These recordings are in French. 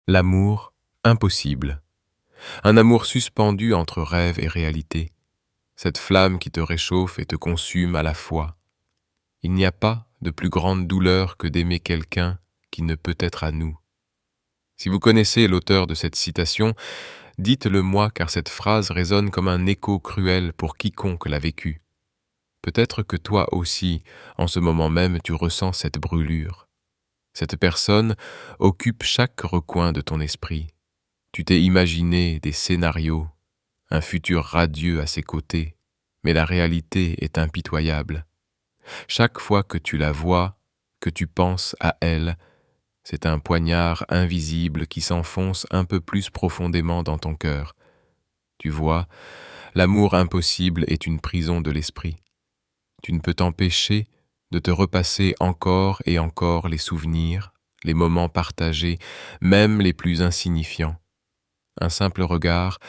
L'amour impossible. Un amour suspendu entre rêve et réalité. Cette flamme qui te réchauffe et te consume à la fois. Il n'y a pas de plus grande douleur que d'aimer quelqu'un qui ne peut être à nous. Si vous connaissez l'auteur de cette citation, dites-le moi car cette phrase résonne comme un écho cruel pour quiconque l'a vécue. Peut-être que toi aussi, en ce moment même, tu ressens cette brûlure. Cette personne occupe chaque recoin de ton esprit. Tu t'es imaginé des scénarios, un futur radieux à ses côtés, mais la réalité est impitoyable. Chaque fois que tu la vois, que tu penses à elle, c'est un poignard invisible qui s'enfonce un peu plus profondément dans ton cœur. Tu vois, l'amour impossible est une prison de l'esprit. Tu ne peux t'empêcher de te repasser encore et encore les souvenirs, les moments partagés, même les plus insignifiants. Un simple regard,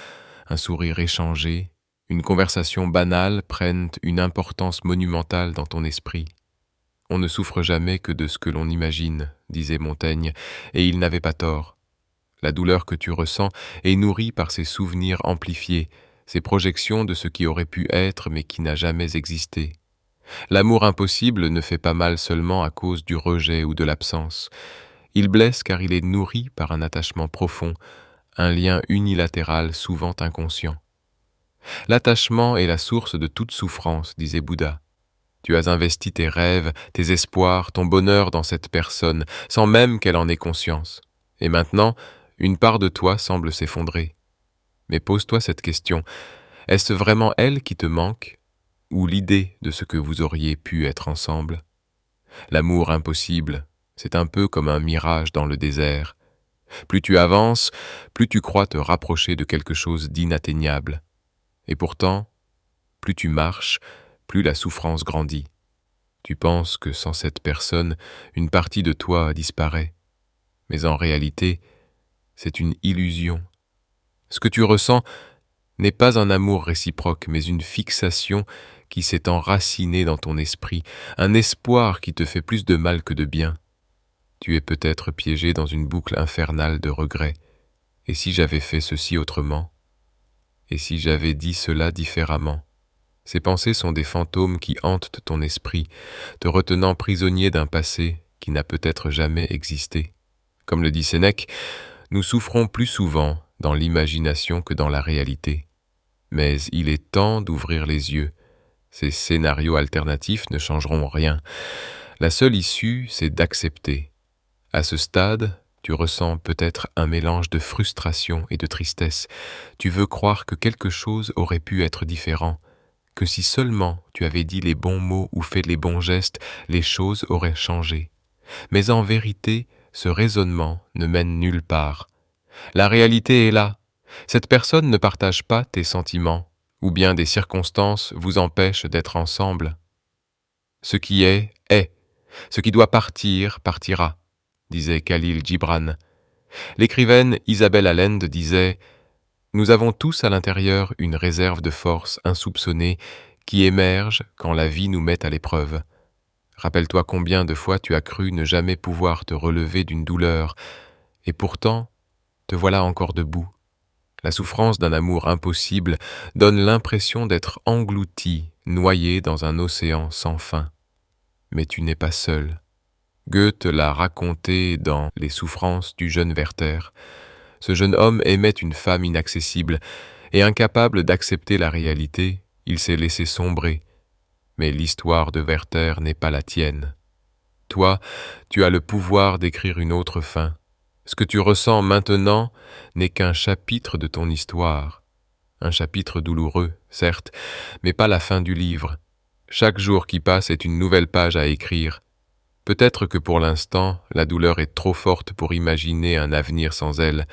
un sourire échangé, une conversation banale prennent une importance monumentale dans ton esprit. On ne souffre jamais que de ce que l'on imagine, disait Montaigne, et il n'avait pas tort. La douleur que tu ressens est nourrie par ces souvenirs amplifiés, ces projections de ce qui aurait pu être mais qui n'a jamais existé. L'amour impossible ne fait pas mal seulement à cause du rejet ou de l'absence. Il blesse car il est nourri par un attachement profond, un lien unilatéral souvent inconscient. L'attachement est la source de toute souffrance, disait Bouddha. Tu as investi tes rêves, tes espoirs, ton bonheur dans cette personne, sans même qu'elle en ait conscience. Et maintenant, une part de toi semble s'effondrer. Mais pose-toi cette question, est-ce vraiment elle qui te manque, ou l'idée de ce que vous auriez pu être ensemble? L'amour impossible, c'est un peu comme un mirage dans le désert. Plus tu avances, plus tu crois te rapprocher de quelque chose d'inatteignable. Et pourtant, plus tu marches, plus la souffrance grandit. Tu penses que sans cette personne, une partie de toi disparaît. Mais en réalité, c'est une illusion. Ce que tu ressens n'est pas un amour réciproque, mais une fixation qui s'est enracinée dans ton esprit, un espoir qui te fait plus de mal que de bien. Tu es peut-être piégé dans une boucle infernale de regrets. Et si j'avais fait ceci autrement? Et si j'avais dit cela différemment? Ces pensées sont des fantômes qui hantent ton esprit, te retenant prisonnier d'un passé qui n'a peut-être jamais existé. Comme le dit Sénèque, nous souffrons plus souvent dans l'imagination que dans la réalité. Mais il est temps d'ouvrir les yeux. Ces scénarios alternatifs ne changeront rien. La seule issue, c'est d'accepter. À ce stade, tu ressens peut-être un mélange de frustration et de tristesse. Tu veux croire que quelque chose aurait pu être différent, que si seulement tu avais dit les bons mots ou fait les bons gestes, les choses auraient changé. Mais en vérité, ce raisonnement ne mène nulle part. La réalité est là. Cette personne ne partage pas tes sentiments, ou bien des circonstances vous empêchent d'être ensemble. Ce qui est, est. Ce qui doit partir, partira, disait Khalil Gibran. L'écrivaine Isabelle Allende disait « Nous avons tous à l'intérieur une réserve de force insoupçonnée qui émerge quand la vie nous met à l'épreuve. Rappelle-toi combien de fois tu as cru ne jamais pouvoir te relever d'une douleur, et pourtant, te voilà encore debout. La souffrance d'un amour impossible donne l'impression d'être englouti, noyé dans un océan sans fin. Mais tu n'es pas seul. Goethe l'a raconté dans Les souffrances du jeune Werther. Ce jeune homme aimait une femme inaccessible, et incapable d'accepter la réalité, il s'est laissé sombrer. Mais l'histoire de Werther n'est pas la tienne. Toi, tu as le pouvoir d'écrire une autre fin. Ce que tu ressens maintenant n'est qu'un chapitre de ton histoire. Un chapitre douloureux, certes, mais pas la fin du livre. Chaque jour qui passe est une nouvelle page à écrire. Peut-être que pour l'instant, la douleur est trop forte pour imaginer un avenir sans elle.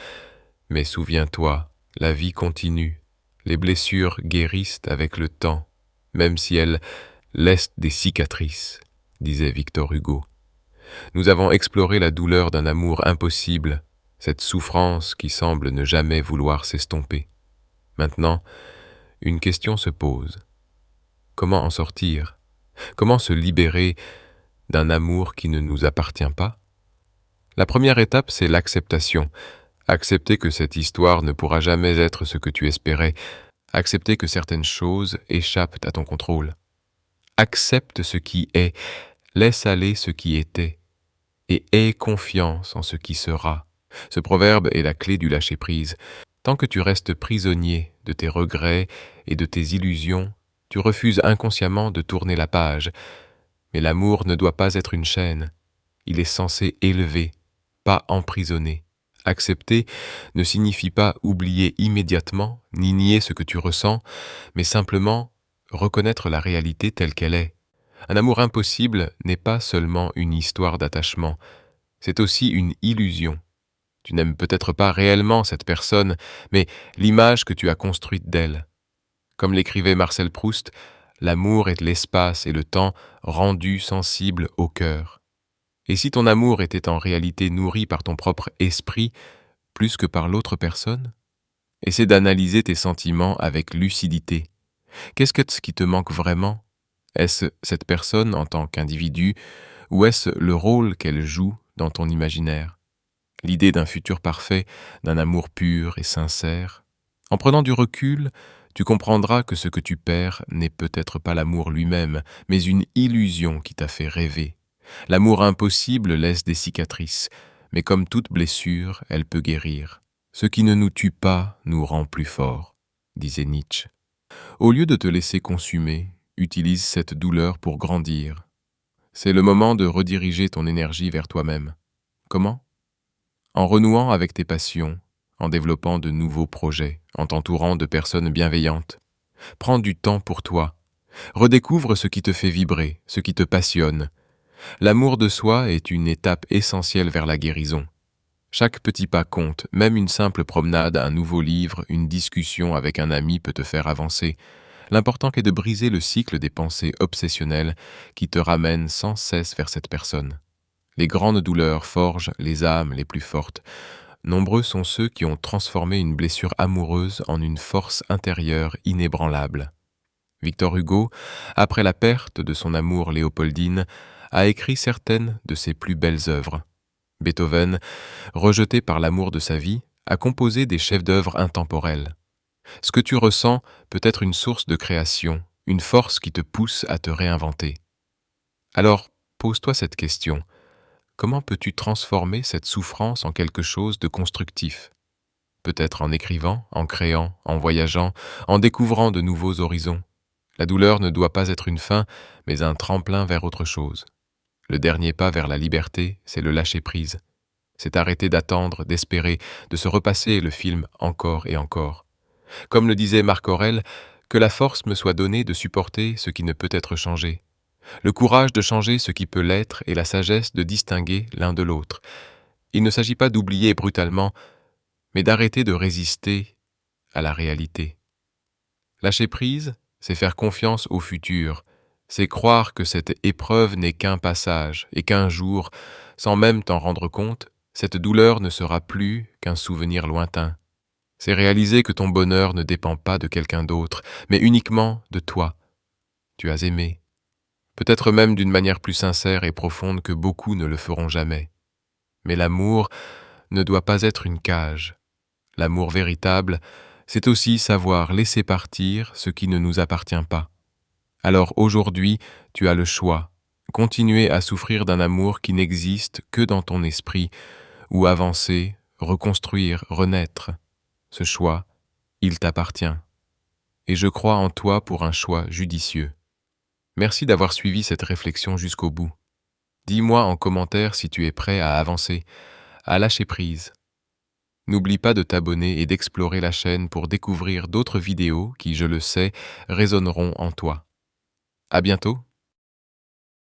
Mais souviens-toi, la vie continue. Les blessures guérissent avec le temps, même si elles laissent des cicatrices, disait Victor Hugo. Nous avons exploré la douleur d'un amour impossible, cette souffrance qui semble ne jamais vouloir s'estomper. Maintenant, une question se pose. Comment en sortir? Comment se libérer d'un amour qui ne nous appartient pas? La première étape, c'est l'acceptation. Accepter que cette histoire ne pourra jamais être ce que tu espérais, accepter que certaines choses échappent à ton contrôle. Accepte ce qui est, laisse aller ce qui était, et aie confiance en ce qui sera. Ce proverbe est la clé du lâcher-prise. Tant que tu restes prisonnier de tes regrets et de tes illusions, tu refuses inconsciemment de tourner la page. Mais l'amour ne doit pas être une chaîne. Il est censé élever, pas emprisonner. Accepter ne signifie pas oublier immédiatement, ni nier ce que tu ressens, mais simplement reconnaître la réalité telle qu'elle est. Un amour impossible n'est pas seulement une histoire d'attachement, c'est aussi une illusion. Tu n'aimes peut-être pas réellement cette personne, mais l'image que tu as construite d'elle. Comme l'écrivait Marcel Proust, l'amour est l'espace et le temps rendus sensibles au cœur. Et si ton amour était en réalité nourri par ton propre esprit, plus que par l'autre personne, essaie d'analyser tes sentiments avec lucidité. Qu'est-ce qui te manque vraiment? Est-ce cette personne en tant qu'individu, ou est-ce le rôle qu'elle joue dans ton imaginaire? L'idée d'un futur parfait, d'un amour pur et sincère. En prenant du recul, tu comprendras que ce que tu perds n'est peut-être pas l'amour lui-même, mais une illusion qui t'a fait rêver. L'amour impossible laisse des cicatrices, mais comme toute blessure, elle peut guérir. Ce qui ne nous tue pas nous rend plus forts, disait Nietzsche. Au lieu de te laisser consumer, utilise cette douleur pour grandir. C'est le moment de rediriger ton énergie vers toi-même. Comment? En renouant avec tes passions, en développant de nouveaux projets, en t'entourant de personnes bienveillantes. Prends du temps pour toi. Redécouvre ce qui te fait vibrer, ce qui te passionne. L'amour de soi est une étape essentielle vers la guérison. Chaque petit pas compte, même une simple promenade, un nouveau livre, une discussion avec un ami peut te faire avancer. L'important est de briser le cycle des pensées obsessionnelles qui te ramènent sans cesse vers cette personne. Les grandes douleurs forgent les âmes les plus fortes. Nombreux sont ceux qui ont transformé une blessure amoureuse en une force intérieure inébranlable. Victor Hugo, après la perte de son amour léopoldine, a écrit certaines de ses plus belles œuvres. Beethoven, rejeté par l'amour de sa vie, a composé des chefs-d'œuvre intemporels. Ce que tu ressens peut être une source de création, une force qui te pousse à te réinventer. Alors, pose-toi cette question. Comment peux-tu transformer cette souffrance en quelque chose de constructif? Peut-être en écrivant, en créant, en voyageant, en découvrant de nouveaux horizons. La douleur ne doit pas être une fin, mais un tremplin vers autre chose. Le dernier pas vers la liberté, c'est le lâcher-prise. C'est arrêter d'attendre, d'espérer, de se repasser le film encore et encore. Comme le disait Marc Aurèle, que la force me soit donnée de supporter ce qui ne peut être changé. Le courage de changer ce qui peut l'être et la sagesse de distinguer l'un de l'autre. Il ne s'agit pas d'oublier brutalement, mais d'arrêter de résister à la réalité. Lâcher prise, c'est faire confiance au futur, c'est croire que cette épreuve n'est qu'un passage et qu'un jour, sans même t'en rendre compte, cette douleur ne sera plus qu'un souvenir lointain. C'est réaliser que ton bonheur ne dépend pas de quelqu'un d'autre, mais uniquement de toi. Tu as aimé, peut-être même d'une manière plus sincère et profonde que beaucoup ne le feront jamais. Mais l'amour ne doit pas être une cage. L'amour véritable, c'est aussi savoir laisser partir ce qui ne nous appartient pas. Alors aujourd'hui, tu as le choix. Continuer à souffrir d'un amour qui n'existe que dans ton esprit, ou avancer, reconstruire, renaître. Ce choix, il t'appartient. Et je crois en toi pour un choix judicieux. Merci d'avoir suivi cette réflexion jusqu'au bout. Dis-moi en commentaire si tu es prêt à avancer, à lâcher prise. N'oublie pas de t'abonner et d'explorer la chaîne pour découvrir d'autres vidéos qui, je le sais, résonneront en toi. À bientôt.